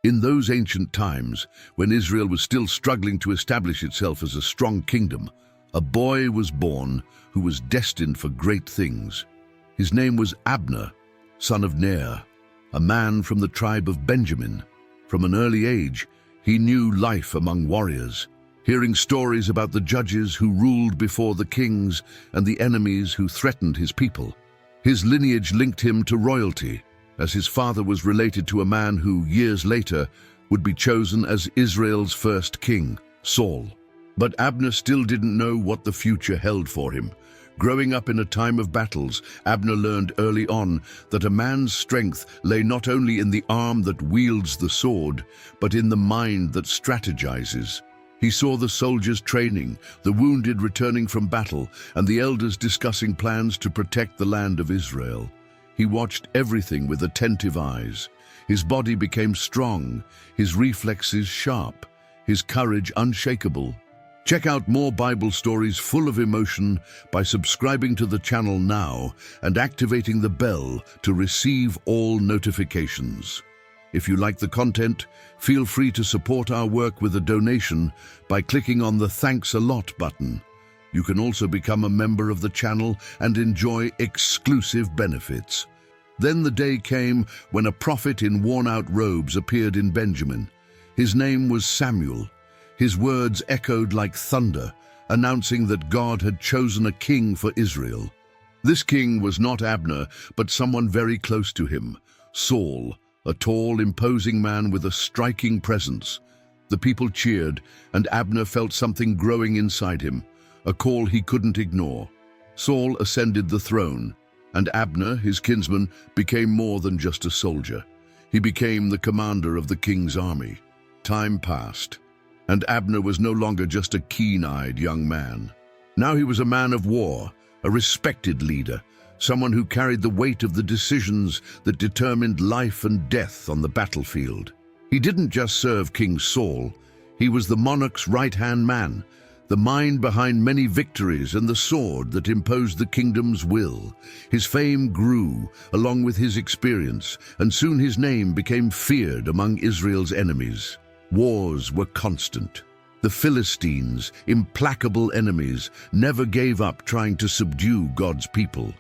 In those ancient times, when Israel was still struggling to establish itself as a strong kingdom, a boy was born who was destined for great things. His name was Abner, son of Ner, a man from the tribe of Benjamin. From an early age, he knew life among warriors, hearing stories about the judges who ruled before the kings and the enemies who threatened his people. His lineage linked him to royalty, as his father was related to a man who, years later, would be chosen as Israel's first king, Saul. But Abner still didn't know what the future held for him. Growing up in a time of battles, Abner learned early on that a man's strength lay not only in the arm that wields the sword, but in the mind that strategizes. He saw the soldiers training, the wounded returning from battle, and the elders discussing plans to protect the land of Israel. He watched everything with attentive eyes. His body became strong, his reflexes sharp, his courage unshakable. Check out more Bible stories full of emotion by subscribing to the channel now and activating the bell to receive all notifications. If you like the content, feel free to support our work with a donation by clicking on the Thanks a Lot button. You can also become a member of the channel and enjoy exclusive benefits. Then the day came when a prophet in worn-out robes appeared in Benjamin. His name was Samuel. His words echoed like thunder, announcing that God had chosen a king for Israel. This king was not Abner, but someone very close to him, Saul, a tall, imposing man with a striking presence. The people cheered, and Abner felt something growing inside him, a call he couldn't ignore. Saul ascended the throne, and Abner, his kinsman, became more than just a soldier. He became the commander of the king's army. Time passed, and Abner was no longer just a keen-eyed young man. Now he was a man of war, a respected leader, someone who carried the weight of the decisions that determined life and death on the battlefield. He didn't just serve King Saul, he was the monarch's right-hand man, the mind behind many victories and the sword that imposed the kingdom's will. His fame grew along with his experience, and soon his name became feared among Israel's enemies. Wars were constant. The Philistines, implacable enemies, never gave up trying to subdue God's people.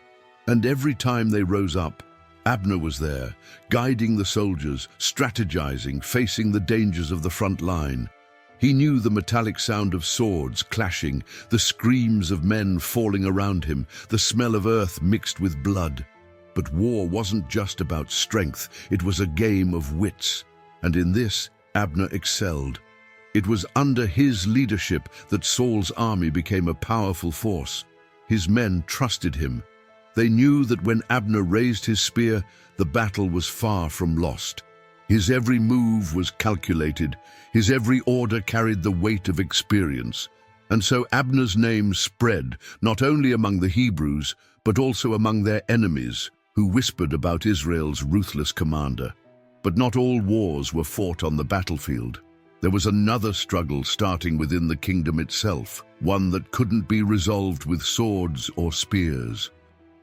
And every time they rose up, Abner was there, guiding the soldiers, strategizing, facing the dangers of the front line. He knew the metallic sound of swords clashing, the screams of men falling around him, the smell of earth mixed with blood. But war wasn't just about strength, it was a game of wits. And in this, Abner excelled. It was under his leadership that Saul's army became a powerful force. His men trusted him. They knew that when Abner raised his spear, the battle was far from lost. His every move was calculated, his every order carried the weight of experience. And so Abner's name spread, not only among the Hebrews, but also among their enemies, who whispered about Israel's ruthless commander. But not all wars were fought on the battlefield. There was another struggle starting within the kingdom itself, one that couldn't be resolved with swords or spears.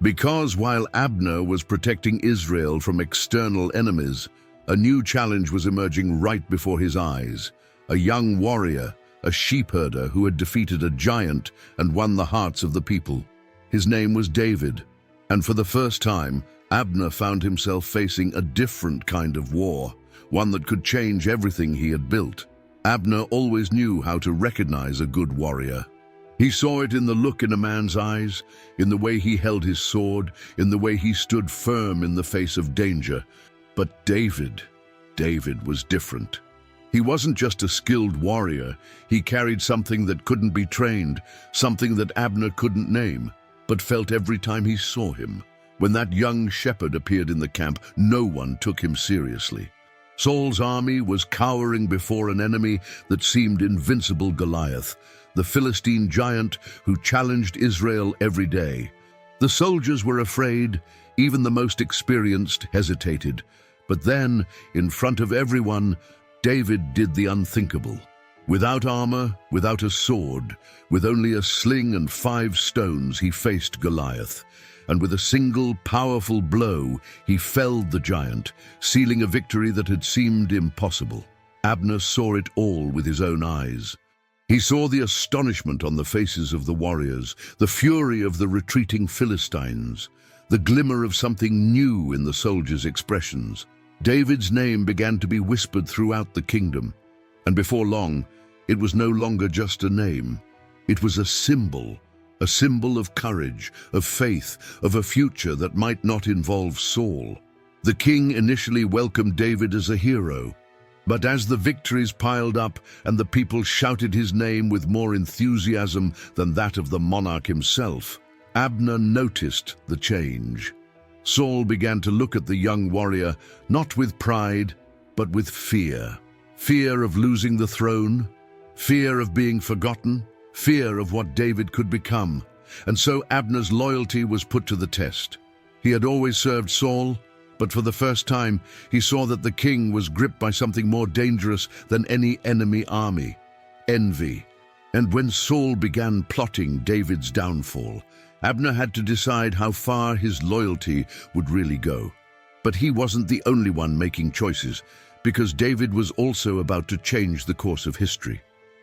Because while Abner was protecting Israel from external enemies, a new challenge was emerging right before his eyes. A young warrior, a sheepherder who had defeated a giant and won the hearts of the people. His name was David, and for the first time, Abner found himself facing a different kind of war, one that could change everything he had built. Abner always knew how to recognize a good warrior. He saw it in the look in a man's eyes, in the way he held his sword, in the way he stood firm in the face of danger. But David was different. He wasn't just a skilled warrior, he carried something that couldn't be trained, something that Abner couldn't name, but felt every time he saw him. When that young shepherd appeared in the camp, no one took him seriously. Saul's army was cowering before an enemy that seemed invincible, Goliath, the Philistine giant who challenged Israel every day. The soldiers were afraid, even the most experienced hesitated. But then, in front of everyone, David did the unthinkable. Without armor, without a sword, with only a sling and 5 stones, he faced Goliath. and with a single powerful blow, he felled the giant, sealing a victory that had seemed impossible. Abner saw it all with his own eyes. He saw the astonishment on the faces of the warriors, the fury of the retreating Philistines, the glimmer of something new in the soldiers' expressions. David's name began to be whispered throughout the kingdom, and before long, it was no longer just a name. It was a symbol of courage, of faith, of a future that might not involve Saul. The king initially welcomed David as a hero, but as the victories piled up and the people shouted his name with more enthusiasm than that of the monarch himself, Abner noticed the change. Saul began to look at the young warrior not with pride, but with fear. Fear of losing the throne, fear of being forgotten, fear of what David could become. And so Abner's loyalty was put to the test. He had always served Saul, but for the first time he saw that the king was gripped by something more dangerous than any enemy army: envy. And when Saul began plotting David's downfall, Abner had to decide how far his loyalty would really go. But he wasn't the only one making choices, because David was also about to change the course of history.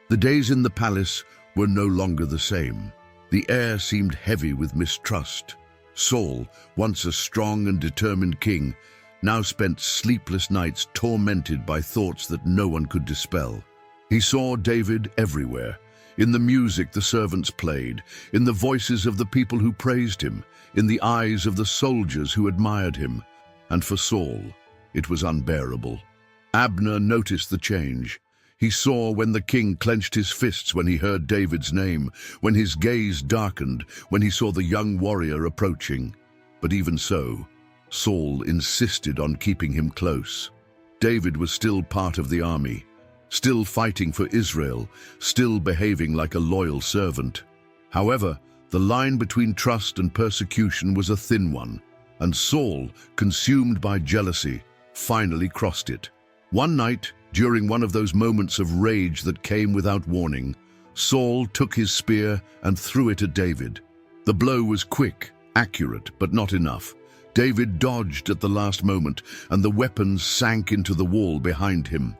The days in the palace were no longer the same. The air seemed heavy with mistrust. Saul, once a strong and determined king, now spent sleepless nights tormented by thoughts that no one could dispel. He saw David everywhere, in the music the servants played, in the voices of the people who praised him, in the eyes of the soldiers who admired him. And for Saul, it was unbearable. Abner noticed the change. He saw when the king clenched his fists when he heard David's name, when his gaze darkened, when he saw the young warrior approaching. But even so, Saul insisted on keeping him close. David was still part of the army, still fighting for Israel, still behaving like a loyal servant. However, the line between trust and persecution was a thin one, and Saul, consumed by jealousy, finally crossed it. One night, during one of those moments of rage that came without warning, Saul took his spear and threw it at David. The blow was quick, accurate, but not enough. David dodged at the last moment, and the weapon sank into the wall behind him.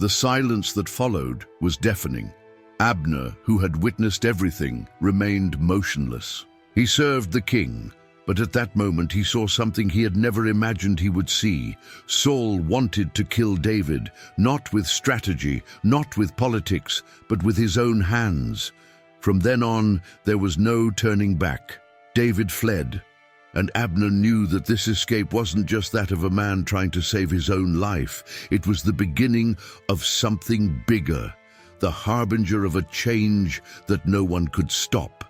The silence that followed was deafening. Abner, who had witnessed everything, remained motionless. He served the king, but at that moment he saw something he had never imagined he would see. Saul wanted to kill David, not with strategy, not with politics, but with his own hands. From then on, there was no turning back. David fled, and Abner knew that this escape wasn't just that of a man trying to save his own life. It was the beginning of something bigger, the harbinger of a change that no one could stop.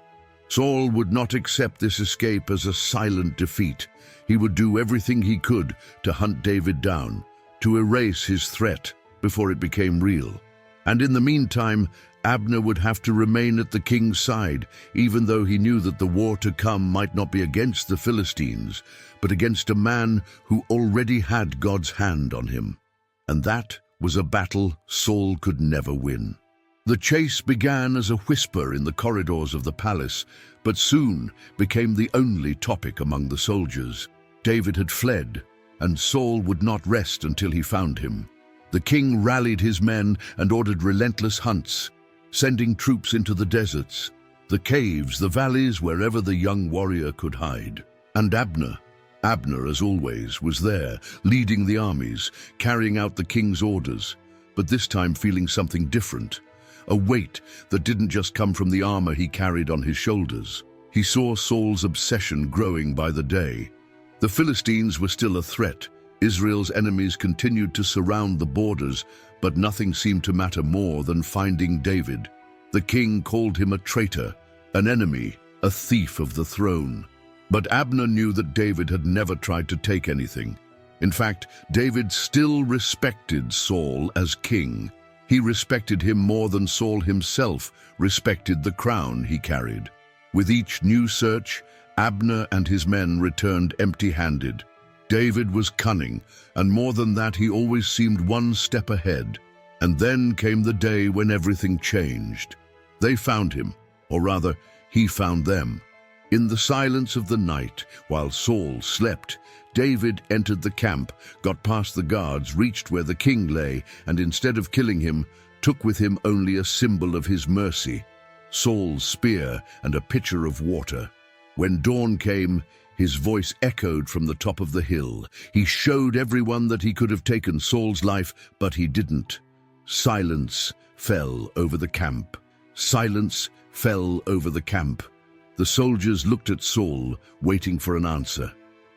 Saul would not accept this escape as a silent defeat. He would do everything he could to hunt David down, to erase his threat before it became real. And in the meantime, Abner would have to remain at the king's side, even though he knew that the war to come might not be against the Philistines, but against a man who already had God's hand on him. And that was a battle Saul could never win. The chase began as a whisper in the corridors of the palace, but soon became the only topic among the soldiers. David had fled, and Saul would not rest until he found him. The king rallied his men and ordered relentless hunts, sending troops into the deserts, the caves, the valleys, wherever the young warrior could hide. And Abner, as always, was there, leading the armies, carrying out the king's orders, but this time feeling something different. A weight that didn't just come from the armor he carried on his shoulders. He saw Saul's obsession growing by the day. The Philistines were still a threat. Israel's enemies continued to surround the borders, but nothing seemed to matter more than finding David. The king called him a traitor, an enemy, a thief of the throne. But Abner knew that David had never tried to take anything. In fact, David still respected Saul as king. He respected him more than Saul himself respected the crown he carried. With each new search, Abner and his men returned empty-handed. David was cunning, and more than that, he always seemed one step ahead. And then came the day when everything changed. They found him, or rather, he found them. In the silence of the night, while Saul slept, David entered the camp, got past the guards, reached where the king lay, and instead of killing him, took with him only a symbol of his mercy, Saul's spear and a pitcher of water. When dawn came, his voice echoed from the top of the hill. He showed everyone that he could have taken Saul's life, but he didn't. Silence fell over the camp. Silence fell over the camp. The soldiers looked at Saul, waiting for an answer.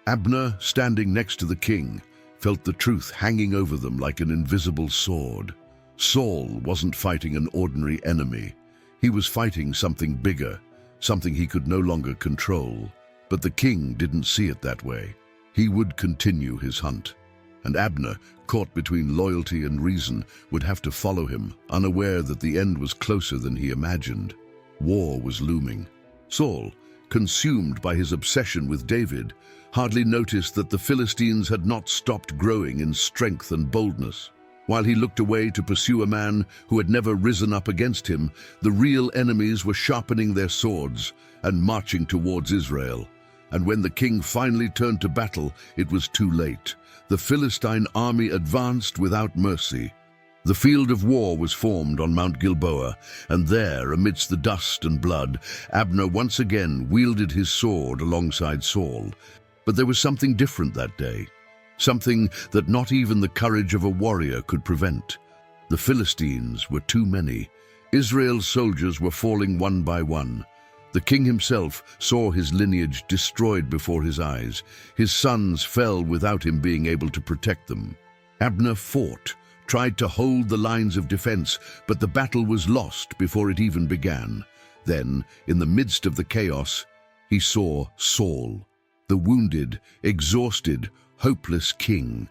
Abner, standing next to the king, felt the truth hanging over them like an invisible sword. Saul wasn't fighting an ordinary enemy. He was fighting something bigger, something he could no longer control. But the king didn't see it that way. He would continue his hunt. And Abner, caught between loyalty and reason, would have to follow him, unaware that the end was closer than he imagined. War was looming. Saul, consumed by his obsession with David, hardly noticed that the Philistines had not stopped growing in strength and boldness. While he looked away to pursue a man who had never risen up against him, the real enemies were sharpening their swords and marching towards Israel. And when the king finally turned to battle, it was too late. The Philistine army advanced without mercy. The field of war was formed on Mount Gilboa, and there, amidst the dust and blood, Abner once again wielded his sword alongside Saul. But there was something different that day, something that not even the courage of a warrior could prevent. The Philistines were too many. Israel's soldiers were falling one by one. The king himself saw his lineage destroyed before his eyes. His sons fell without him being able to protect them. Abner fought, tried to hold the lines of defense, but the battle was lost before it even began. Then, in the midst of the chaos, he saw Saul, the wounded, exhausted, hopeless king.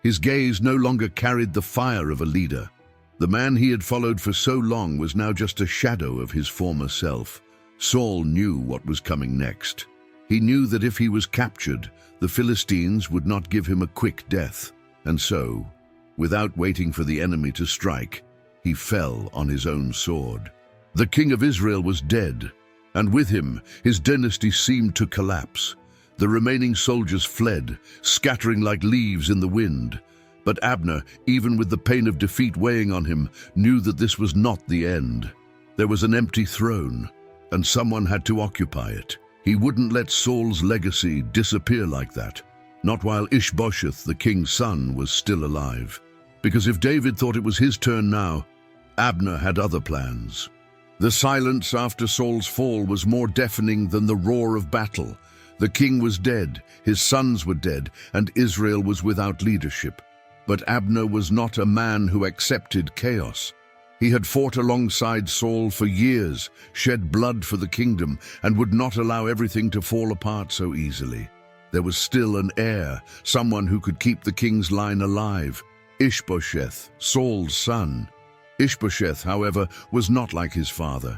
His gaze no longer carried the fire of a leader. The man he had followed for so long was now just a shadow of his former self. Saul knew what was coming next. He knew that if he was captured, the Philistines would not give him a quick death. And so, without waiting for the enemy to strike, he fell on his own sword. The king of Israel was dead, and with him, his dynasty seemed to collapse. The remaining soldiers fled, scattering like leaves in the wind. But Abner, even with the pain of defeat weighing on him, knew that this was not the end. There was an empty throne, and someone had to occupy it. He wouldn't let Saul's legacy disappear like that, not while Ishbosheth, the king's son, was still alive. Because if David thought it was his turn now, Abner had other plans. The silence after Saul's fall was more deafening than the roar of battle. The king was dead, his sons were dead, and Israel was without leadership. But Abner was not a man who accepted chaos. He had fought alongside Saul for years, shed blood for the kingdom, and would not allow everything to fall apart so easily. There was still an heir, someone who could keep the king's line alive. Ishbosheth, Saul's son. Ishbosheth, however, was not like his father.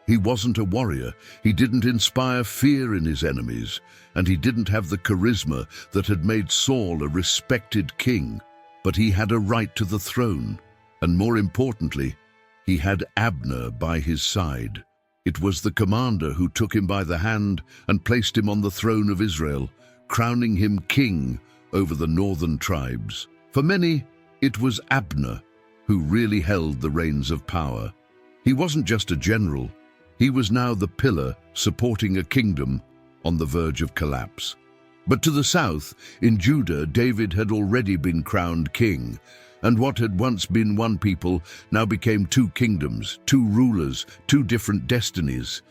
He wasn't a warrior, he didn't inspire fear in his enemies, and he didn't have the charisma that had made Saul a respected king. But he had a right to the throne, and more importantly, he had Abner by his side. It was the commander who took him by the hand and placed him on the throne of Israel, crowning him king over the northern tribes. For many, it was Abner who really held the reins of power. He wasn't just a general, he was now the pillar supporting a kingdom on the verge of collapse. But to the south, in Judah, David had already been crowned king, and what had once been one people now became two kingdoms, two rulers, two different destinies.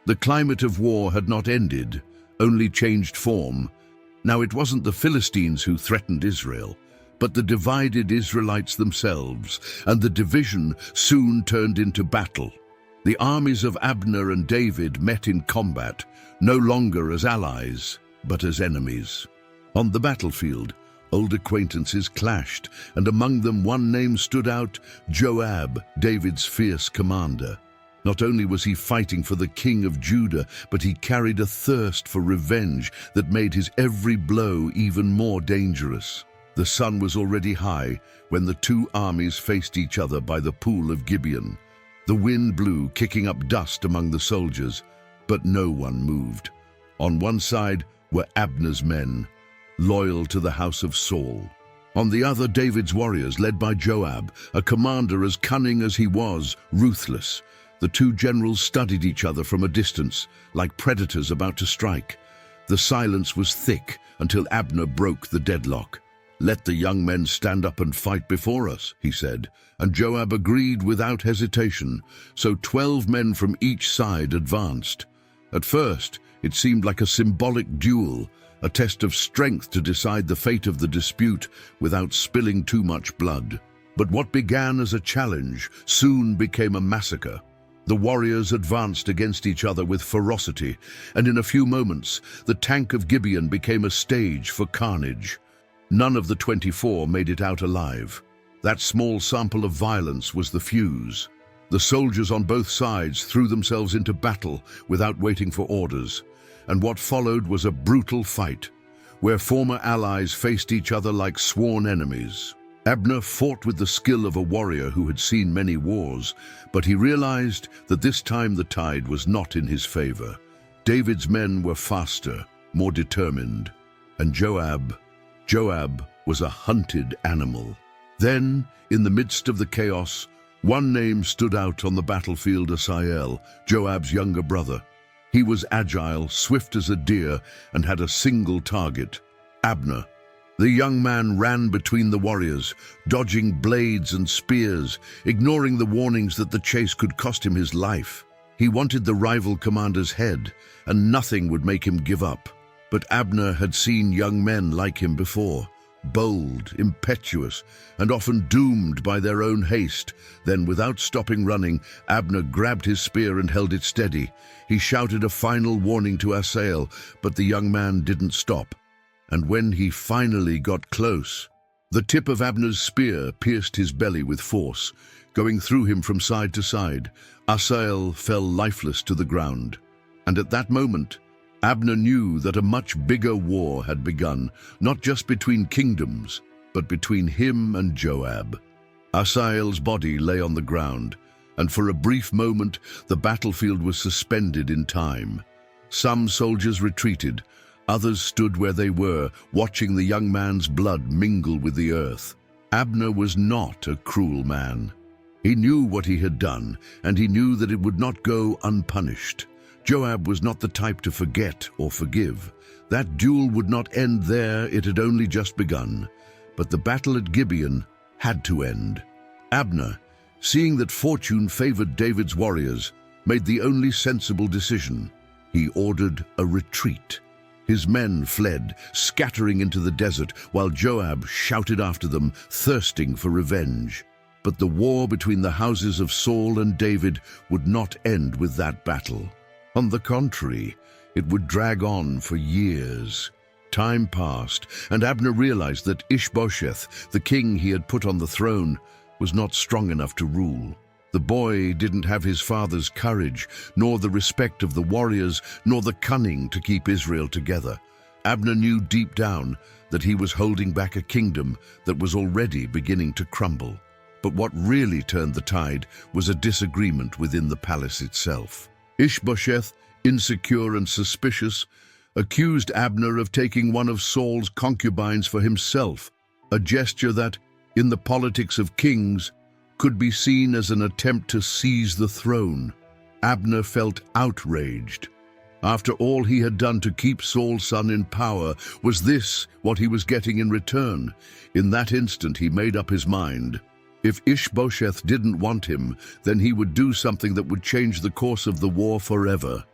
The climate of war had not ended, only changed form. Now it wasn't the Philistines who threatened Israel, but the divided Israelites themselves, and the division soon turned into battle. The armies of Abner and David met in combat, no longer as allies, but as enemies. On the battlefield, old acquaintances clashed, and among them one name stood out: Joab, David's fierce commander. Not only was he fighting for the king of Judah, but he carried a thirst for revenge that made his every blow even more dangerous. The sun was already high when the two armies faced each other by the pool of Gibeon. The wind blew, kicking up dust among the soldiers, but no one moved. On one side were Abner's men, loyal to the house of Saul. On the other, David's warriors, led by Joab, a commander as cunning as he was ruthless. The two generals studied each other from a distance, like predators about to strike. The silence was thick until Abner broke the deadlock. "Let the young men stand up and fight before us," he said, and Joab agreed without hesitation, so 12 men from each side advanced. At first, it seemed like a symbolic duel, a test of strength to decide the fate of the dispute without spilling too much blood. But what began as a challenge soon became a massacre. The warriors advanced against each other with ferocity, and in a few moments, the tank of Gibeon became a stage for carnage. None of the 24 made it out alive. That small sample of violence was the fuse. The soldiers on both sides threw themselves into battle without waiting for orders, and what followed was a brutal fight, where former allies faced each other like sworn enemies. Abner fought with the skill of a warrior who had seen many wars, but he realized that this time the tide was not in his favor. David's men were faster, more determined, and Joab was a hunted animal. Then, in the midst of the chaos, one name stood out on the battlefield: Asahel, Joab's younger brother. He was agile, swift as a deer, and had a single target: Abner. The young man ran between the warriors, dodging blades and spears, ignoring the warnings that the chase could cost him his life. He wanted the rival commander's head, and nothing would make him give up. But Abner had seen young men like him before, bold, impetuous, and often doomed by their own haste. Then, without stopping running, Abner grabbed his spear and held it steady. He shouted a final warning to Asahel, but the young man didn't stop. And when he finally got close, the tip of Abner's spear pierced his belly with force, going through him from side to side. Asahel fell lifeless to the ground. And at that moment, Abner knew that a much bigger war had begun, not just between kingdoms, but between him and Joab. Asahel's body lay on the ground, and for a brief moment the battlefield was suspended in time. Some soldiers retreated, others stood where they were, watching the young man's blood mingle with the earth. Abner was not a cruel man. He knew what he had done, and he knew that it would not go unpunished. Joab was not the type to forget or forgive. That duel would not end there, it had only just begun. But the battle at Gibeon had to end. Abner, seeing that fortune favored David's warriors, made the only sensible decision. He ordered a retreat. His men fled, scattering into the desert, while Joab shouted after them, thirsting for revenge. But the war between the houses of Saul and David would not end with that battle. On the contrary, it would drag on for years. Time passed, and Abner realized that Ishbosheth, the king he had put on the throne, was not strong enough to rule. The boy didn't have his father's courage, nor the respect of the warriors, nor the cunning to keep Israel together. Abner knew deep down that he was holding back a kingdom that was already beginning to crumble. But what really turned the tide was a disagreement within the palace itself. Ishbosheth, insecure and suspicious, accused Abner of taking one of Saul's concubines for himself, a gesture that, in the politics of kings, could be seen as an attempt to seize the throne. Abner felt outraged. After all he had done to keep Saul's son in power, was this what he was getting in return? In that instant he made up his mind. If Ishbosheth didn't want him, then he would do something that would change the course of the war forever.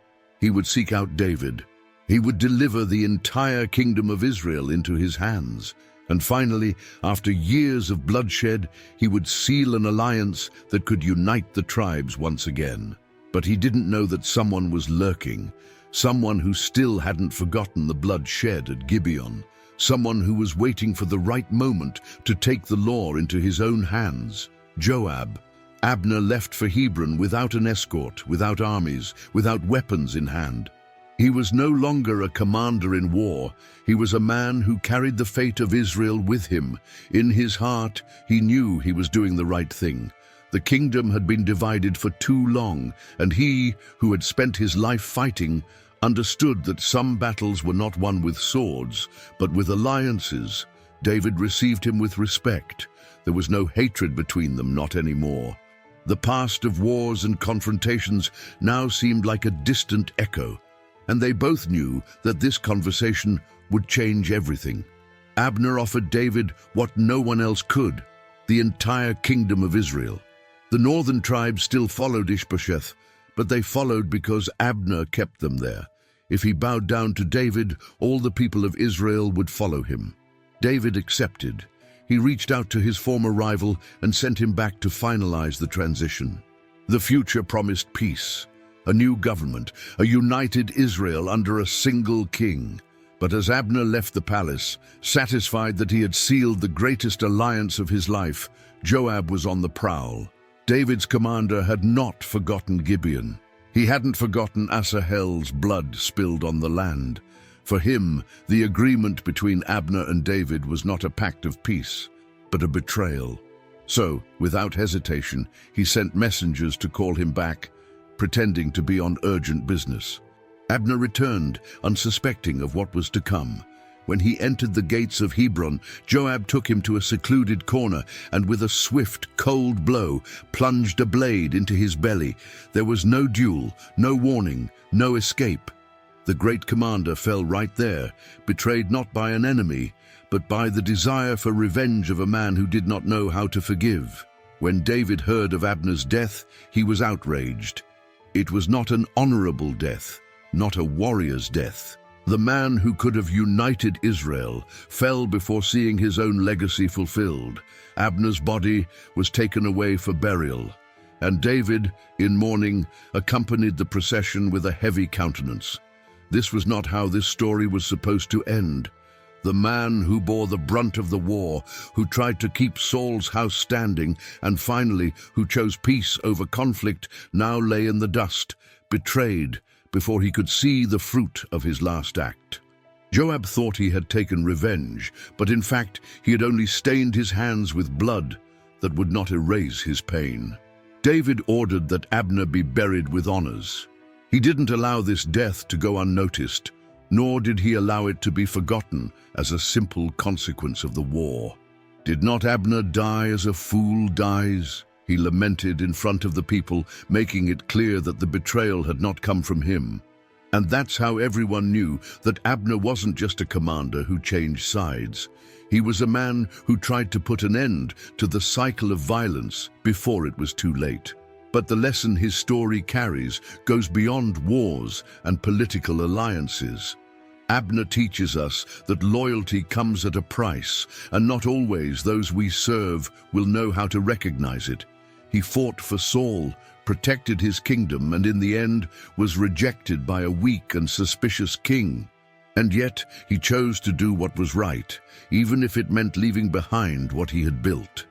He would seek out David. He would deliver the entire kingdom of Israel into his hands. And finally, after years of bloodshed, he would seal an alliance that could unite the tribes once again. But he didn't know that someone was lurking, someone who still hadn't forgotten the blood shed at Gibeon, someone who was waiting for the right moment to take the law into his own hands. Joab. Abner left for Hebron without an escort, without armies, without weapons in hand. He was no longer a commander in war. He was a man who carried the fate of Israel with him. In his heart, he knew he was doing the right thing. The kingdom had been divided for too long, and he, who had spent his life fighting, understood that some battles were not won with swords, but with alliances. David received him with respect. There was no hatred between them, not anymore. The past of wars and confrontations now seemed like a distant echo, and they both knew that this conversation would change everything. Abner offered David what no one else could, the entire kingdom of Israel. The northern tribes still followed Ishmael, but they followed because Abner kept them there. If he bowed down to David, all the people of Israel would follow him. David accepted. He reached out to his former rival and sent him back to finalize the transition. The future promised peace, a new government, a united Israel under a single king. But as Abner left the palace, satisfied that he had sealed the greatest alliance of his life, Joab was on the prowl. David's commander had not forgotten Gibeon. He hadn't forgotten Asahel's blood spilled on the land. For him, the agreement between Abner and David was not a pact of peace, but a betrayal. So, without hesitation, he sent messengers to call him back, pretending to be on urgent business. Abner returned, unsuspecting of what was to come. When he entered the gates of Hebron, Joab took him to a secluded corner and with a swift, cold blow, plunged a blade into his belly. There was no duel, no warning, no escape. The great commander fell right there, betrayed not by an enemy, but by the desire for revenge of a man who did not know how to forgive. When David heard of Abner's death, he was outraged. It was not an honorable death, not a warrior's death. The man who could have united Israel fell before seeing his own legacy fulfilled. Abner's body was taken away for burial, and David, in mourning, accompanied the procession with a heavy countenance. This was not how this story was supposed to end. The man who bore the brunt of the war, who tried to keep Saul's house standing, and finally who chose peace over conflict, now lay in the dust, betrayed, before he could see the fruit of his last act. Joab thought he had taken revenge, but in fact he had only stained his hands with blood that would not erase his pain. David ordered that Abner be buried with honors. He didn't allow this death to go unnoticed, nor did he allow it to be forgotten as a simple consequence of the war. Did not Abner die as a fool dies? He lamented in front of the people, making it clear that the betrayal had not come from him. And that's how everyone knew that Abner wasn't just a commander who changed sides. He was a man who tried to put an end to the cycle of violence before it was too late. But the lesson his story carries goes beyond wars and political alliances. Abner teaches us that loyalty comes at a price, and not always those we serve will know how to recognize it. He fought for Saul, protected his kingdom, and in the end was rejected by a weak and suspicious king. And yet he chose to do what was right, even if it meant leaving behind what he had built.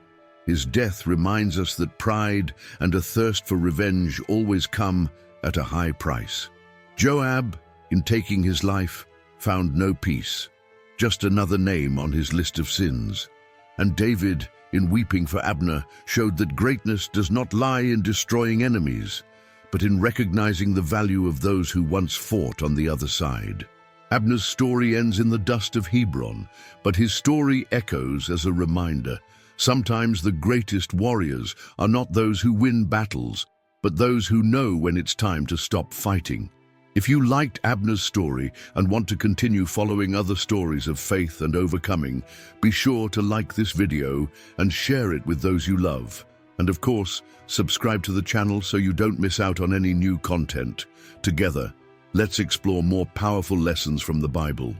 His death reminds us that pride and a thirst for revenge always come at a high price. Joab, in taking his life, found no peace, just another name on his list of sins. And David, in weeping for Abner, showed that greatness does not lie in destroying enemies, but in recognizing the value of those who once fought on the other side. Abner's story ends in the dust of Hebron, but his story echoes as a reminder. Sometimes the greatest warriors are not those who win battles, but those who know when it's time to stop fighting. If you liked Abner's story and want to continue following other stories of faith and overcoming, be sure to like this video and share it with those you love. And of course, subscribe to the channel so you don't miss out on any new content. Together, let's explore more powerful lessons from the Bible.